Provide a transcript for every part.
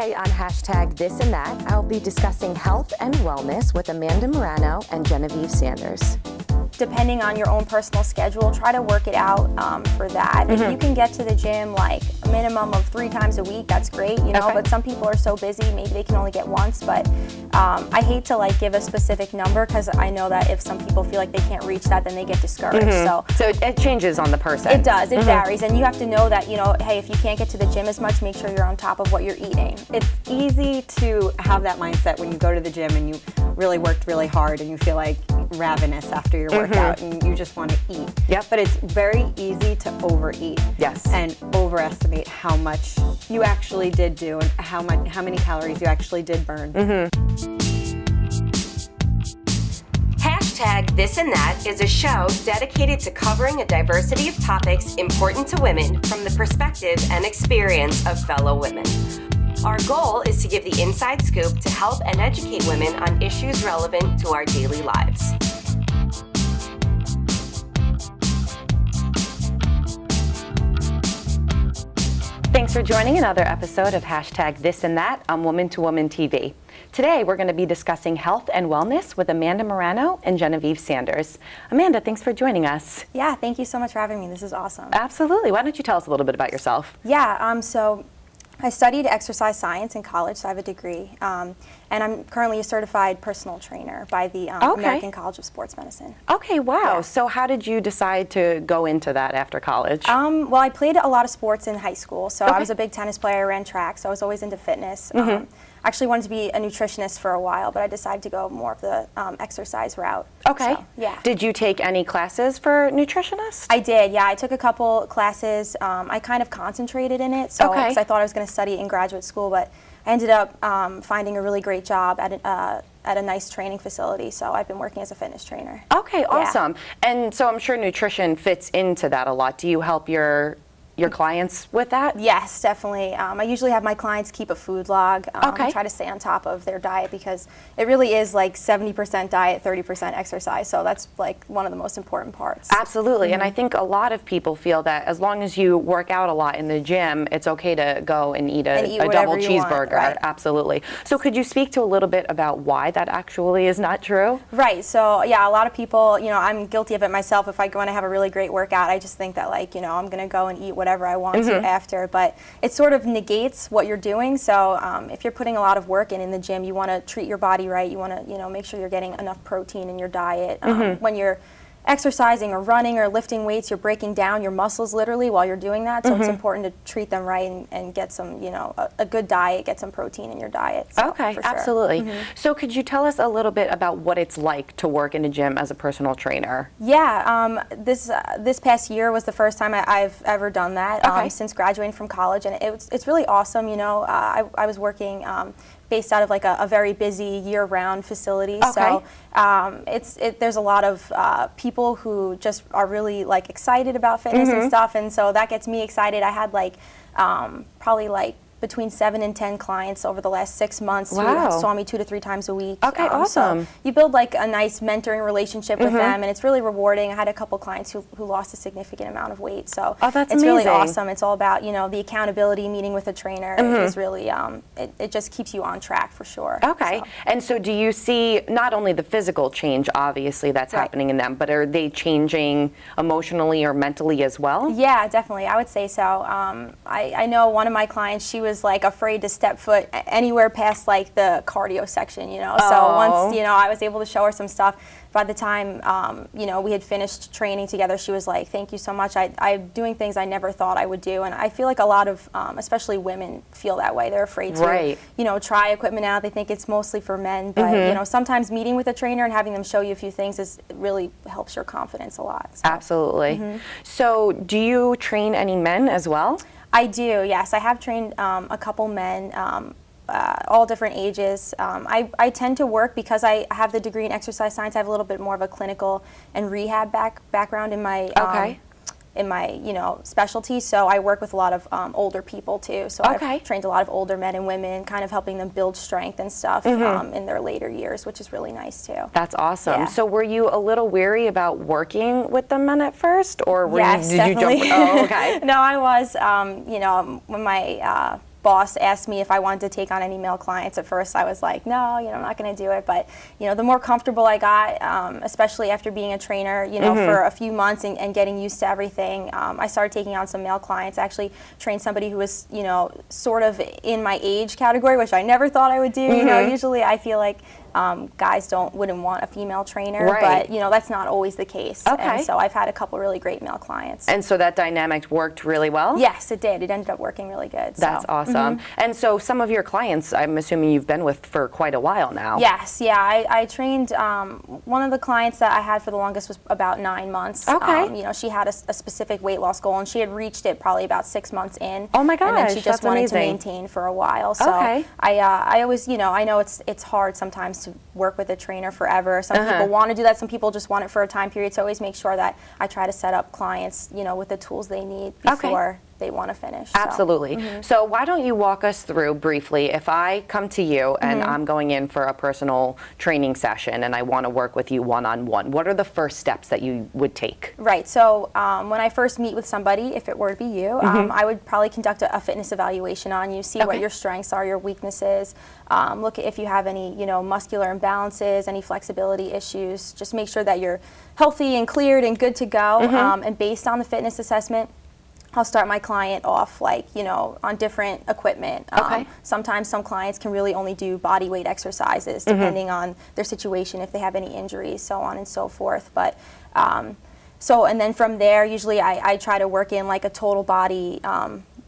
Today on hashtag This and That, I'll be discussing health and wellness with Amanda Marano and Genevieve Sanders. Depending on your own personal schedule, try to work it out for that. If you can get to the gym like a minimum of 3 times a week, that's great, you know, Okay. but some people are so busy, maybe they can only get once, but I hate to like give a specific number because I know that if some people feel like they can't reach that, then they get discouraged. So it changes on the person. It does, it varies, and you have to know that, you know, hey, if you can't get to the gym as much, make sure you're on top of what you're eating. It's easy to have that mindset when you go to the gym and you really worked really hard and you feel like ravenous after your workout and you just want to eat. Yep. But it's very easy to overeat. Yes. And overestimate how much you actually did do and how many calories you actually did burn. Hashtag This and That is a show dedicated to covering a diversity of topics important to women from the perspective and experience of fellow women. Our goal is to give the inside scoop to help and educate women on issues relevant to our daily lives. Thanks for joining another episode of hashtag This and That on Woman to Woman TV. Today, we're going to be discussing health and wellness with Amanda Marano and Genevieve Sanders. Amanda, thanks for joining us. Yeah, thank you so much for having me. This is awesome. Absolutely. Why don't you tell us a little bit about yourself? Yeah, so I studied exercise science in college, so I have a degree, and I'm currently a certified personal trainer by the American College of Sports Medicine. Okay, wow. Yeah. So how did you decide to go into that after college? Well, I played a lot of sports in high school, so Okay. I was a big tennis player, I ran track, so I was always into fitness. Actually wanted to be a nutritionist for a while, but I decided to go more of the exercise route. Okay. So, yeah. Did you take any classes for nutritionist? I did, yeah. I took a couple classes. I kind of concentrated in it, so Okay. because I thought I was going to study in graduate school, but I ended up finding a really great job at a nice training facility. So I've been working as a fitness trainer. Okay, awesome. And so I'm sure nutrition fits into that a lot. Do you help your clients with that? Yes, definitely. I usually have my clients keep a food log. Okay. I try to stay on top of their diet because it really is like 70% diet, 30% exercise. So that's like one of the most important parts. Absolutely. And I think a lot of people feel that as long as you work out a lot in the gym, it's okay to go and eat a double whatever you want, cheeseburger. right. Absolutely. So could you speak to a little bit about why that actually is not true? Right. So yeah, a lot of people, you know, I'm guilty of it myself. If I go and I have a really great workout, I just think that like, you know, I'm going to go and eat whatever I want to after, but it sort of negates what you're doing. So if you're putting a lot of work in the gym, you want to treat your body right. You want to, you know, make sure you're getting enough protein in your diet. When you're exercising or running or lifting weights, you're breaking down your muscles literally while you're doing that. So it's important to treat them right and get some, you know, a good diet, get some protein in your diet. So, Okay, for sure. absolutely. So could you tell us a little bit about what it's like to work in a gym as a personal trainer? Yeah, this past year was the first time I've ever done that since graduating from college, and it's really awesome. You know, I was working based out of like a very busy year-round facility. Okay. So there's a lot of people who just are really like excited about fitness and stuff, and so that gets me excited. I had like probably like between 7 and 10 clients over the last 6 months who saw me 2 to 3 times a week. Okay, awesome. So you build like a nice mentoring relationship with them, and it's really rewarding. I had a couple clients who lost a significant amount of weight, so that's it's really amazing. awesome. It's all about, you know, the accountability, meeting with a trainer is really, it just keeps you on track for sure. Okay. So. And so do you see not only the physical change, obviously, that's happening in them, but are they changing emotionally or mentally as well? Yeah, definitely. I would say so. I know one of my clients, she was like afraid to step foot anywhere past like the cardio section, you know. So once, you know, I was able to show her some stuff. By the time, you know, we had finished training together, she was like, thank you so much. I'm doing things I never thought I would do. And I feel like a lot of, especially women, feel that way. They're afraid to, you know, try equipment out. They think it's mostly for men. But, you know, sometimes meeting with a trainer and having them show you a few things really helps your confidence a lot. So. Absolutely. So do you train any men as well? I do, yes. I have trained a couple men, all different ages. I tend to work because I have the degree in exercise science. I have a little bit more of a clinical and rehab background in my you know, specialty. So I work with a lot of older people too. So I've trained a lot of older men and women, kind of helping them build strength and stuff in their later years, which is really nice too. That's awesome. Yeah. So were you a little weary about working with the men at first, or Yes, did you jump? Oh, okay. No, I was. You know, when my boss asked me if I wanted to take on any male clients. At first I was like, no, I'm not going to do it. But, the more comfortable I got, especially after being a trainer, for a few months and getting used to everything, I started taking on some male clients. I actually trained somebody who was, sort of in my age category, which I never thought I would do. Usually I feel like guys wouldn't want a female trainer, Right. but that's not always the case. Okay. And so I've had a couple really great male clients. And so that dynamic worked really well? Yes, it did. It ended up working really good. That's awesome. And so some of your clients, I'm assuming you've been with for quite a while now. Yes, yeah. I trained, one of the clients that I had for the longest was about 9 months. Okay. She had a specific weight loss goal, and she had reached it probably about 6 months in. Oh my And then gosh, she just that's wanted amazing. to maintain for a while. So Okay. I always, I know it's hard sometimes to work with a trainer forever. Some people want to do that. Some people just want it for a time period. So I always make sure that I try to set up clients, with the tools they need before they want to finish. So. Absolutely. So why don't you walk us through briefly, if I come to you and I'm going in for a personal training session and I want to work with you one-on-one, what are the first steps that you would take? Right. So when I first meet with somebody, if it were to be you, I would probably conduct a fitness evaluation on you, see what your strengths are, your weaknesses, look at if you have any, muscular imbalances, any flexibility issues. Just make sure that you're healthy and cleared and good to go. And based on the fitness assessment, I'll start my client off on different equipment. Sometimes some clients can really only do body weight exercises depending on their situation, if they have any injuries, so on and so forth. But and then from there, usually I try to work in like a total body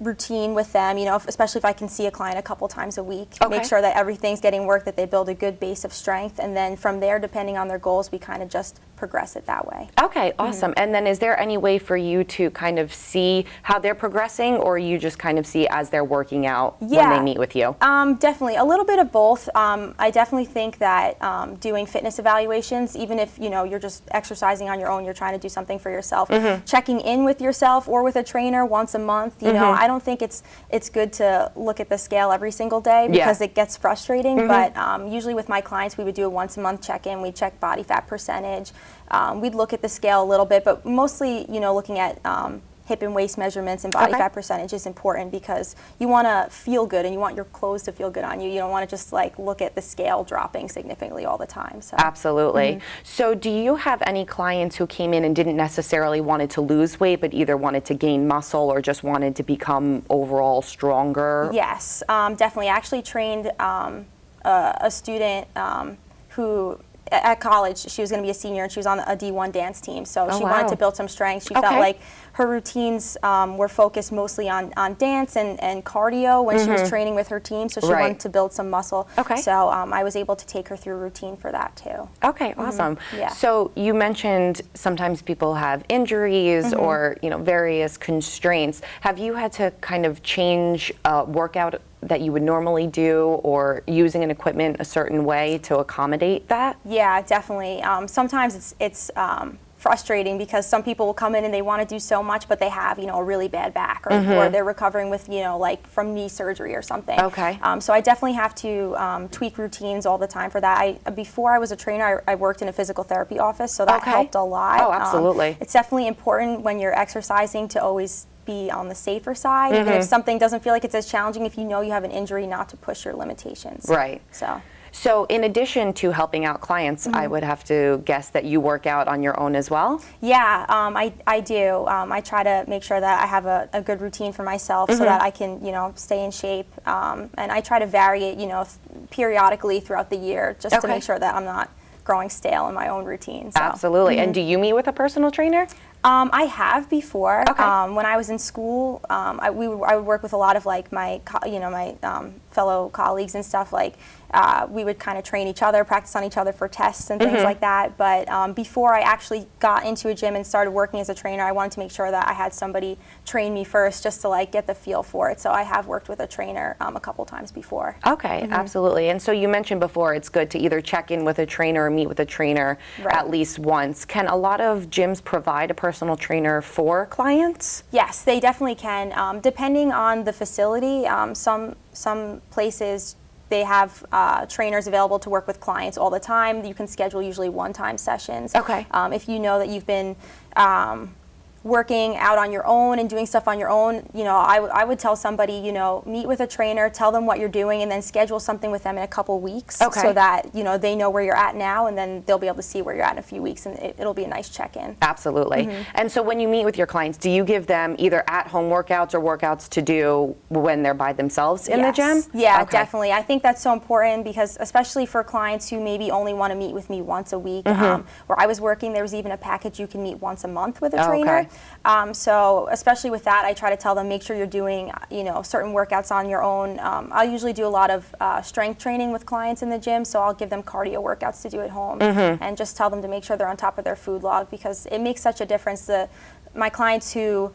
routine with them, especially if I can see a client a couple times a week. Make sure that everything's getting work, that they build a good base of strength, and then from there, depending on their goals, we kind of just progress it that way. Okay, awesome. And then is there any way for you to kind of see how they're progressing, or you just kind of see as they're working out when they meet with you? Definitely, a little bit of both. I definitely think that doing fitness evaluations, even if you're just exercising on your own, you're trying to do something for yourself, checking in with yourself or with a trainer once a month, I don't think it's good to look at the scale every single day because it gets frustrating. But usually with my clients, we would do a once a month check-in. We'd check body fat percentage. We'd look at the scale a little bit, but mostly, looking at hip and waist measurements and body fat percentage is important because you want to feel good and you want your clothes to feel good on you. You don't want to just look at the scale dropping significantly all the time. So. Absolutely. So do you have any clients who came in and didn't necessarily wanted to lose weight, but either wanted to gain muscle or just wanted to become overall stronger? Yes, definitely. I actually trained a student who at college, she was going to be a senior, and she was on a D1 dance team. So she wanted to build some strength. She felt like her routines were focused mostly on dance and cardio when she was training with her team. So she wanted to build some muscle. So I was able to take her through a routine for that too. Okay, awesome. Yeah. So you mentioned sometimes people have injuries or various constraints. Have you had to kind of change workout that you would normally do, or using an equipment a certain way to accommodate that? Yeah, definitely. Sometimes it's frustrating because some people will come in and they want to do so much, but they have a really bad back, or they're recovering with like from knee surgery or something. So I definitely have to tweak routines all the time for that. Before I was a trainer, I worked in a physical therapy office, so that helped a lot. Oh, absolutely. It's definitely important when you're exercising to always be on the safer side, even if something doesn't feel like it's as challenging, if you know you have an injury, not to push your limitations. Right. So in addition to helping out clients, I would have to guess that you work out on your own as well? Yeah, I do. I try to make sure that I have a good routine for myself so that I can, stay in shape. And I try to vary it, periodically throughout the year just to make sure that I'm not growing stale in my own routine. So. Absolutely. And do you meet with a personal trainer? I have before. When I was in school, I would work with a lot of my fellow colleagues and stuff. We would kind of train each other, practice on each other for tests and things like that. But before I actually got into a gym and started working as a trainer, I wanted to make sure that I had somebody train me first, just to get the feel for it. So I have worked with a trainer a couple times before. Okay, absolutely. And so you mentioned before it's good to either check in with a trainer or meet with a trainer at least once. Can a lot of gyms provide a personal trainer for clients? Yes, they definitely can. Depending on the facility, some places they have trainers available to work with clients all the time. You can schedule usually one-time sessions. If you know that you've been working out on your own and doing stuff on your own, I would tell somebody, meet with a trainer, tell them what you're doing, and then schedule something with them in a couple weeks so that, they know where you're at now, and then they'll be able to see where you're at in a few weeks, and it'll be a nice check-in. Absolutely. And so when you meet with your clients, do you give them either at-home workouts or workouts to do when they're by themselves in the gym? Yeah, definitely. I think that's so important because especially for clients who maybe only want to meet with me once a week, where I was working, there was even a package you can meet once a month with a trainer. So especially with that, I try to tell them, make sure you're doing, certain workouts on your own. I'll usually do a lot of strength training with clients in the gym, so I'll give them cardio workouts to do at home and just tell them to make sure they're on top of their food log because it makes such a difference. My clients who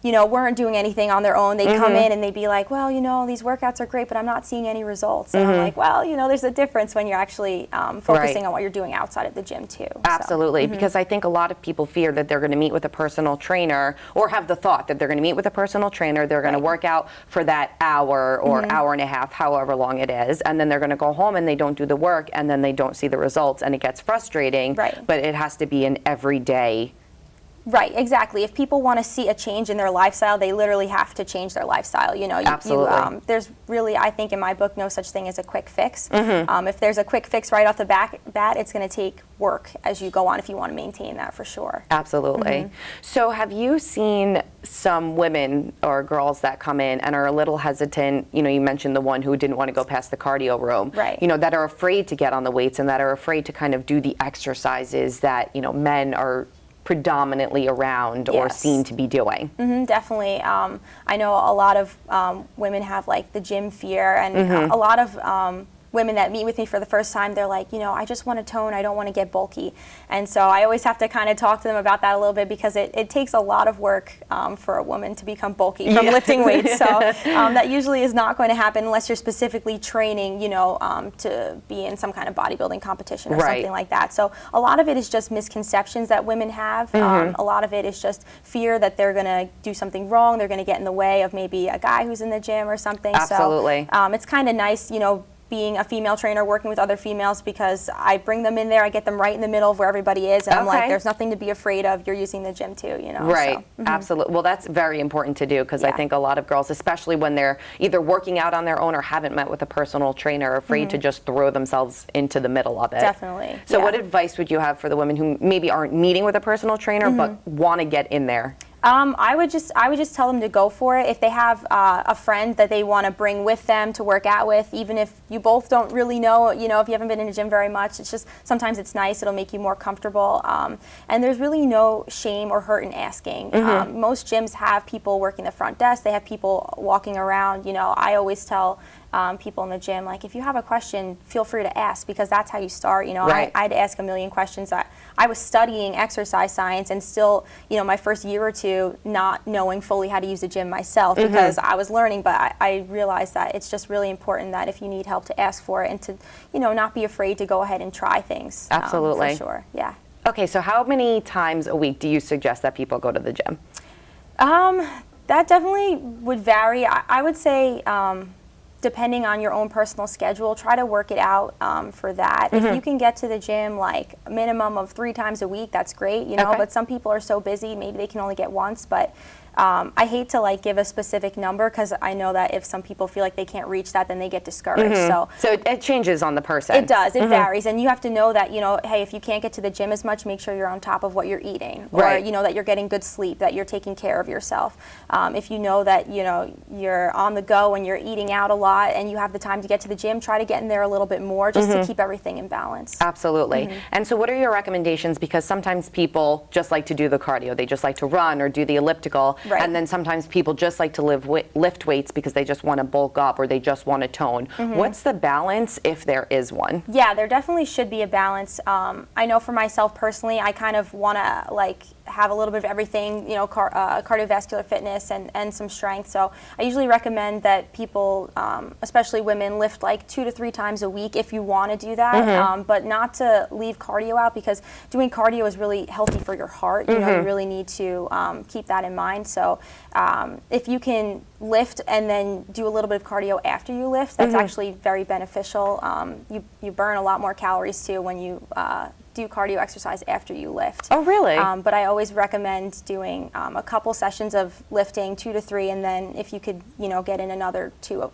weren't doing anything on their own, they come in and they'd be like, well, these workouts are great, but I'm not seeing any results. And I'm like, well, there's a difference when you're actually focusing on what you're doing outside of the gym too. Absolutely, because I think a lot of people fear that they're going to meet with a personal trainer or have the thought that they're going to meet with a personal trainer, they're going to work out for that hour or hour and a half, however long it is, and then they're going to go home and they don't do the work and then they don't see the results and it gets frustrating, but it has to be an everyday. Right, exactly. If people want to see a change in their lifestyle, they literally have to change their lifestyle. Absolutely. There's really, I think in my book, no such thing as a quick fix. If there's a quick fix right off the bat, it's going to take work as you go on if you want to maintain that for sure. Absolutely. So have you seen some women or girls that come in and are a little hesitant, you mentioned the one who didn't want to go past the cardio room, that are afraid to get on the weights and that are afraid to kind of do the exercises that, men are predominantly around or seen to be doing? Definitely. I know a lot of women have like the gym fear, and a lot of women that meet with me for the first time, they're like, I just want to tone, I don't want to get bulky. And so I always have to kind of talk to them about that a little bit because it takes a lot of work for a woman to become bulky from lifting weights. So that usually is not going to happen unless you're specifically training, to be in some kind of bodybuilding competition or something like that. So a lot of it is just misconceptions that women have. A lot of it is just fear that they're going to do something wrong, they're going to get in the way of maybe a guy who's in the gym or something. Absolutely. So it's kind of nice, being a female trainer working with other females because I bring them in there, I get them right in the middle of where everybody is, and I'm like, there's nothing to be afraid of, you're using the gym too, Right, absolutely. Well, that's very important to do because I think a lot of girls, especially when they're either working out on their own or haven't met with a personal trainer, are afraid to just throw themselves into the middle of it. Definitely. So what advice would you have for the women who maybe aren't meeting with a personal trainer but want to get in there? I would just tell them to go for it. If they have a friend that they want to bring with them to work out with, even if you both don't really know, if you haven't been in a gym very much, it's just sometimes it's nice. It'll make you more comfortable. And there's really no shame or hurt in asking. Most gyms have people working the front desk. They have people walking around. I always tell people in the gym, like, if you have a question, feel free to ask because that's how you start. I'd ask a million questions. I was studying exercise science and still, my first year or two not knowing fully how to use a gym myself because I was learning, but I realized that it's just really important that if you need help to ask for it and to, not be afraid to go ahead and try things. Absolutely. For sure, yeah. Okay, so how many times a week do you suggest that people go to the gym? That definitely would vary. I would say depending on your own personal schedule, try to work it out for that. If you can get to the gym like a minimum of 3 times a week, that's great, but some people are so busy, maybe they can only get once, but I hate to give a specific number because I know that if some people feel like they can't reach that, then they get discouraged. So it changes on the person. It does. It varies, and you have to know that hey, if you can't get to the gym as much, make sure you're on top of what you're eating, or that you're getting good sleep, that you're taking care of yourself. If you know that you're on the go and you're eating out a lot, and you have the time to get to the gym, try to get in there a little bit more just to keep everything in balance. Absolutely. And so, what are your recommendations? Because sometimes people just like to do the cardio, they just like to run or do the elliptical. And then sometimes people just like to lift weights because they just want to bulk up or they just want to tone. What's the balance if there is one? Yeah, there definitely should be a balance. I know for myself personally, I kind of want to have a little bit of everything, cardiovascular fitness and some strength. So I usually recommend that people, especially women, lift 2 to 3 times a week if you want to do that, but not to leave cardio out because doing cardio is really healthy for your heart. You really need to keep that in mind. So if you can lift and then do a little bit of cardio after you lift, that's actually very beneficial. You burn a lot more calories too when you do cardio exercise after you lift. Oh, really? But I always recommend doing a couple sessions of lifting, 2 to 3, and then if you could, get in another 2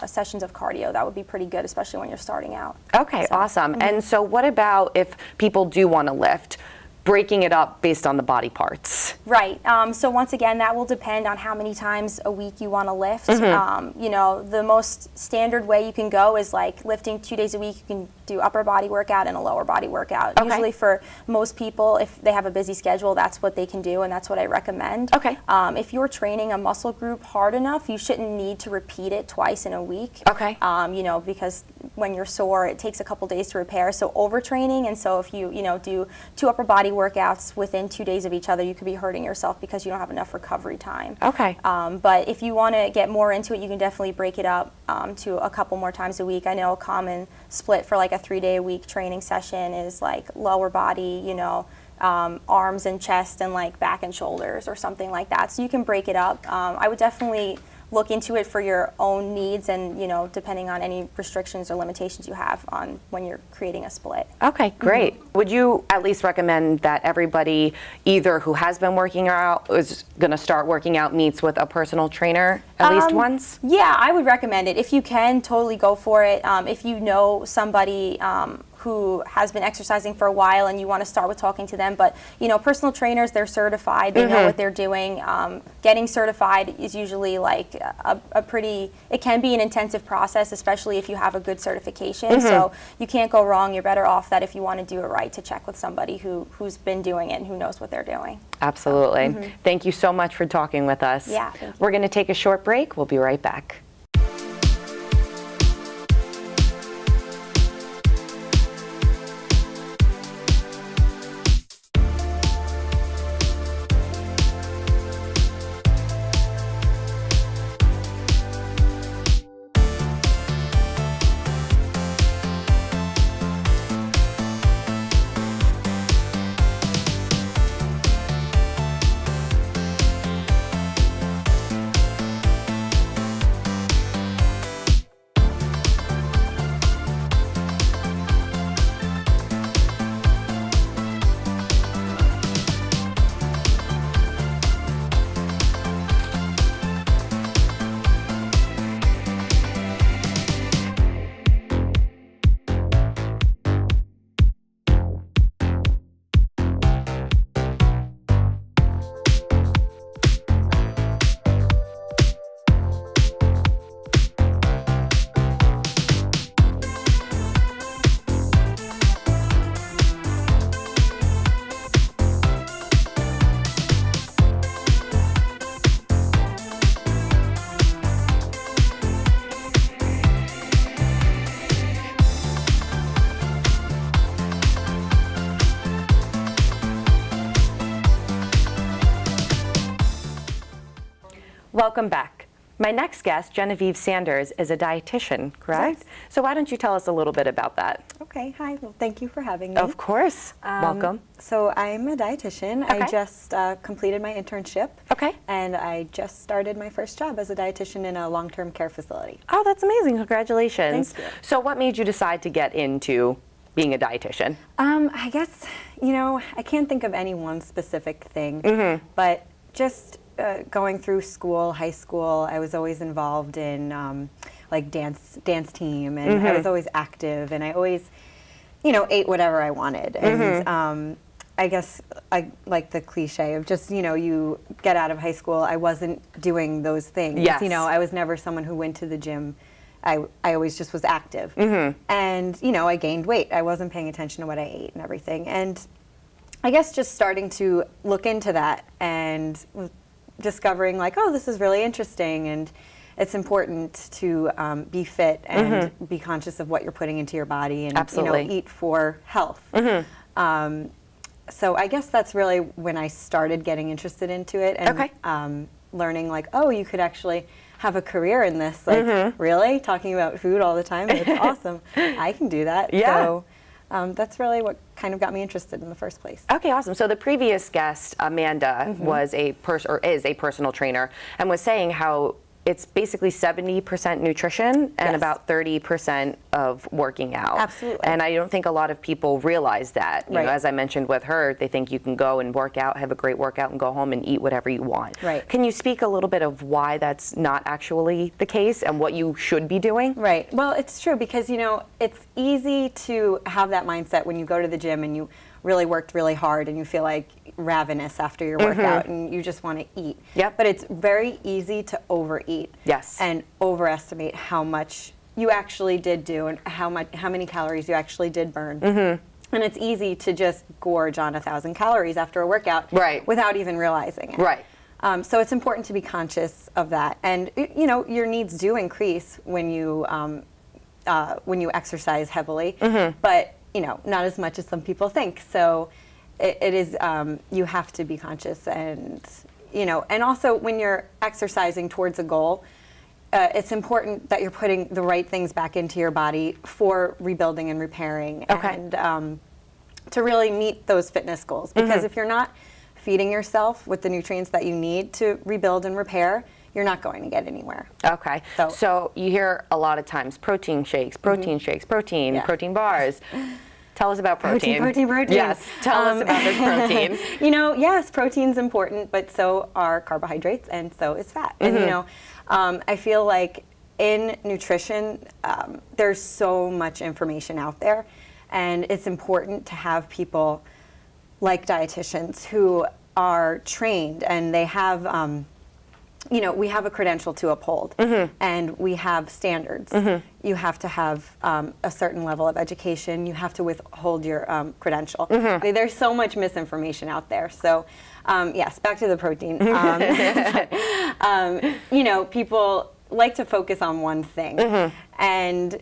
sessions of cardio, that would be pretty good, especially when you're starting out. Okay, awesome. And so what about if people do want to lift? Breaking it up based on the body parts. Right. So once again, that will depend on how many times a week you want to lift. The most standard way you can go is like lifting 2 days a week. You can do upper body workout and a lower body workout. Okay. Usually for most people, if they have a busy schedule, that's what they can do, and that's what I recommend. Okay. If you're training a muscle group hard enough, you shouldn't need to repeat it twice in a week. Okay. Because when you're sore, it takes a couple days to repair. So overtraining, and so if you, do 2 upper body workouts within 2 days of each other, you could be hurting yourself because you don't have enough recovery time. Okay. But if you want to get more into it, you can definitely break it up to a couple more times a week. I know a common split for like a 3-day-a-week training session is like lower body, arms and chest and like back and shoulders or something like that. So you can break it up. I would definitely look into it for your own needs and, depending on any restrictions or limitations you have on when you're creating a split. Okay, great. Would you at least recommend that everybody either who has been working out is going to start working out meets with a personal trainer at least once? Yeah, I would recommend it. If you can, totally go for it. If you know somebody who has been exercising for a while and you want to start with talking to them, but personal trainers, they're certified, they know what they're doing. Getting certified is usually like it can be an intensive process, especially if you have a good certification. So you can't go wrong. You're better off that if you want to do it right, to check with somebody who's been doing it and who knows what they're doing. Absolutely. Thank you so much for talking with us. Yeah, thank you. We're going to take a short break. We'll be right back. Welcome back. My next guest, Genevieve Sanders, is a dietitian, correct? Yes. So why don't you tell us a little bit about that? Okay, hi. Well, thank you for having me. Of course. Welcome. So I'm a dietitian. Okay. I just completed my internship. Okay. And I just started my first job as a dietitian in a long-term care facility. Oh, that's amazing. Congratulations. Thank you. So what made you decide to get into being a dietitian? I guess, I can't think of any one specific thing, but just going through school, high school, I was always involved in like dance team, and I was always active, and I always, ate whatever I wanted. And I guess I like the cliche of just, you get out of high school, I wasn't doing those things. Yes. I was never someone who went to the gym. I always just was active. And, I gained weight. I wasn't paying attention to what I ate and everything. And I guess just starting to look into that and discovering like, oh, this is really interesting, and it's important to be fit and be conscious of what you're putting into your body, and Absolutely. Eat for health. So I guess that's really when I started getting interested into it, and learning like, oh, you could actually have a career in this. Like, really? Talking about food all the time? It's awesome. I can do that. Yeah. So that's really what kind of got me interested in the first place. Okay, awesome. So the previous guest, Amanda, was is a personal trainer, and was saying how it's basically 70% nutrition and Yes. about 30% of working out. Absolutely. And I don't think a lot of people realize that. You know, Right. as I mentioned with her, they think you can go and work out, have a great workout, and go home and eat whatever you want. Right. Can you speak a little bit of why that's not actually the case and what you should be doing? Right. Well, it's true because, you know, it's easy to have that mindset when you go to the gym and you really worked really hard and you feel like ravenous after your workout and you just want to eat. Yep. But it's very easy to overeat. Yes. And overestimate how much you actually did do and how many calories you actually did burn. And it's easy to just gorge on 1,000 calories after a workout Right. without even realizing it. Right. So it's important to be conscious of that. And, you know, your needs do increase when you exercise heavily, but, you know, not as much as some people think. So it is, you have to be conscious and, you know, and also when you're exercising towards a goal, it's important that you're putting the right things back into your body for rebuilding and repairing Okay. and to really meet those fitness goals. Because if you're not feeding yourself with the nutrients that you need to rebuild and repair, you're not going to get anywhere. Okay. So you hear a lot of times protein shakes, protein shakes, protein, Yeah. protein bars. Tell us about protein. Protein. Yes, tell us about this protein. You know, yes, protein's important, but so are carbohydrates and so is fat. And, you know, I feel like in nutrition, there's so much information out there, and it's important to have people like dietitians who are trained and they have, you know, we have a credential to uphold and we have standards. You have to have a certain level of education. You have to withhold your credential. There's so much misinformation out there. So, yes, back to the protein. You know, people like to focus on one thing. And,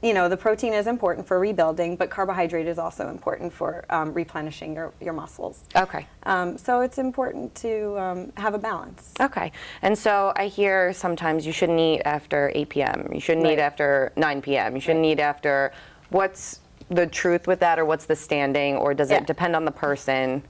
you know, the protein is important for rebuilding, but carbohydrate is also important for replenishing your muscles. Okay. So it's important to have a balance. Okay. And so I hear sometimes you shouldn't eat after 8 p.m. You shouldn't eat Right. after 9 p.m. You shouldn't eat after. What's the truth with that, or what's the standing, or does Yeah. it depend on the person?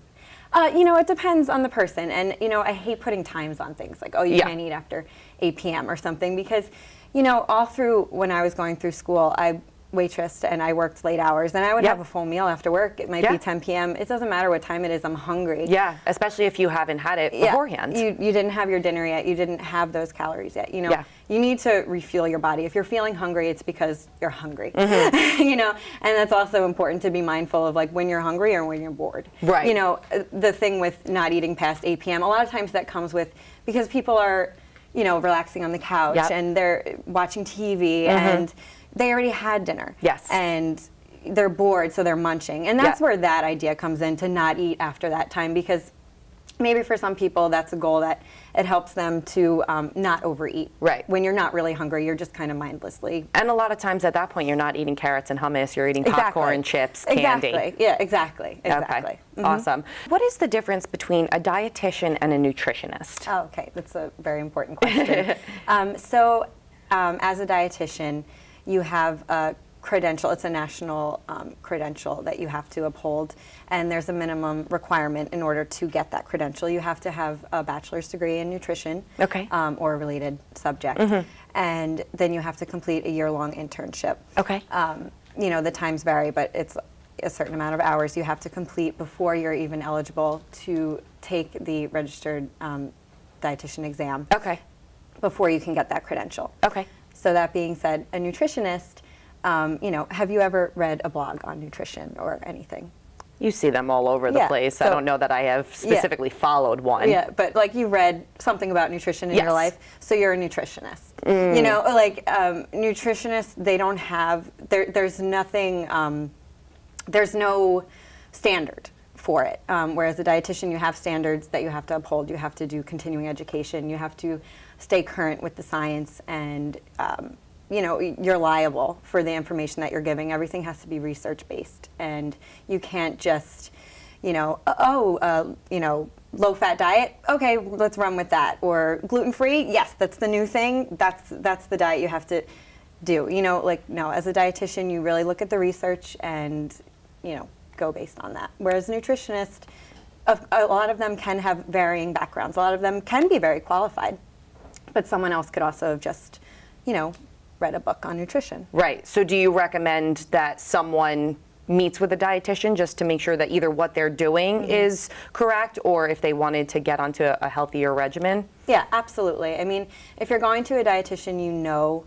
You know, it depends on the person. And, you know, I hate putting times on things like, oh, you Yeah. can't eat after 8 p.m. or something because, you know, all through when I was going through school, I waitressed and I worked late hours and I would Yep. have a full meal after work. It might Yeah. be 10 p.m. It doesn't matter what time it is. I'm hungry. Yeah, especially if you haven't had it Yeah. beforehand. You didn't have your dinner yet. You didn't have those calories yet. You know, Yeah. you need to refuel your body. If you're feeling hungry, it's because you're hungry. Mm-hmm. You know, and that's also important to be mindful of, like when you're hungry or when you're bored. Right. You know, the thing with not eating past 8 p.m. A lot of times that comes with because people are, you know, relaxing on the couch Yep. and they're watching TV and they already had dinner. Yes. And they're bored, so they're munching. And that's Yeah. where that idea comes in, to not eat after that time, because maybe for some people that's a goal that it helps them to not overeat. Right. When you're not really hungry, you're just kind of mindlessly. And a lot of times at that point, you're not eating carrots and hummus, you're eating popcorn, chips, candy. Exactly. Yeah, exactly. Okay, awesome. What is the difference between a dietitian and a nutritionist? Oh, okay, that's a very important question. So, as a dietitian, you have a credential. It's a national credential that you have to uphold, and there's a minimum requirement in order to get that credential. You have to have a bachelor's degree in nutrition, Okay. or a related subject, and then you have to complete a year-long internship. Okay. You know, the times vary, but it's a certain amount of hours you have to complete before you're even eligible to take the registered dietitian exam. Okay. Before you can get that credential. Okay. So that being said, a nutritionist, you know, have you ever read a blog on nutrition or anything? You see them all over the Yeah, place. I so- don't know that I have specifically followed one. Yeah, but like you read something about nutrition in Yes. your life, so you're a nutritionist. You know, like nutritionists, they don't have, there's nothing, there's no standard for it. Whereas a dietitian, you have standards that you have to uphold. You have to do continuing education. You have to stay current with the science, and you know, you're liable for the information that you're giving. Everything has to be research-based, and you can't just, you know, you know, low-fat diet. Okay, let's run with that. Or gluten-free. Yes, that's the new thing. That's the diet you have to do. You know, like no, as a dietitian, you really look at the research and, you know, go based on that. Whereas nutritionists, a lot of them can have varying backgrounds. A lot of them can be very qualified. but someone else could also have just, read a book on nutrition. Right. So do you recommend that someone meets with a dietitian just to make sure that either what they're doing is correct, or if they wanted to get onto a healthier regimen? Yeah, absolutely. I mean, if you're going to a dietitian, you know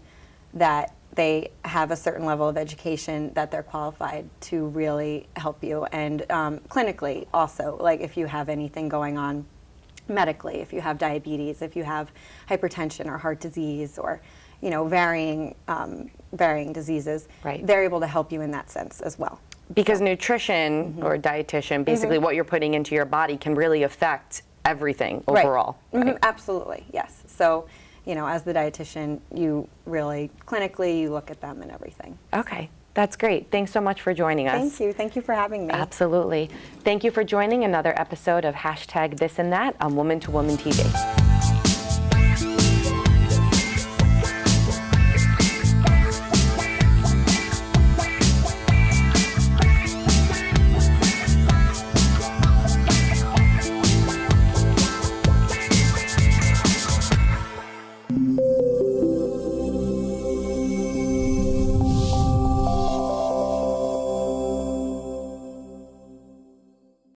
that they have a certain level of education, that they're qualified to really help you. And clinically also, like if you have anything going on medically, if you have diabetes, if you have hypertension or heart disease, or varying diseases, Right. they're able to help you in that sense as well. Because nutrition or dietitian, basically what you're putting into your body can really affect everything overall. Right. Right? Absolutely, yes. So, as the dietitian, you really clinically you look at them and everything. Okay, that's great. Thanks so much for joining us. Thank you. Thank you for having me. Absolutely. Thank you for joining another episode of #ThisAndThat on Woman to Woman TV.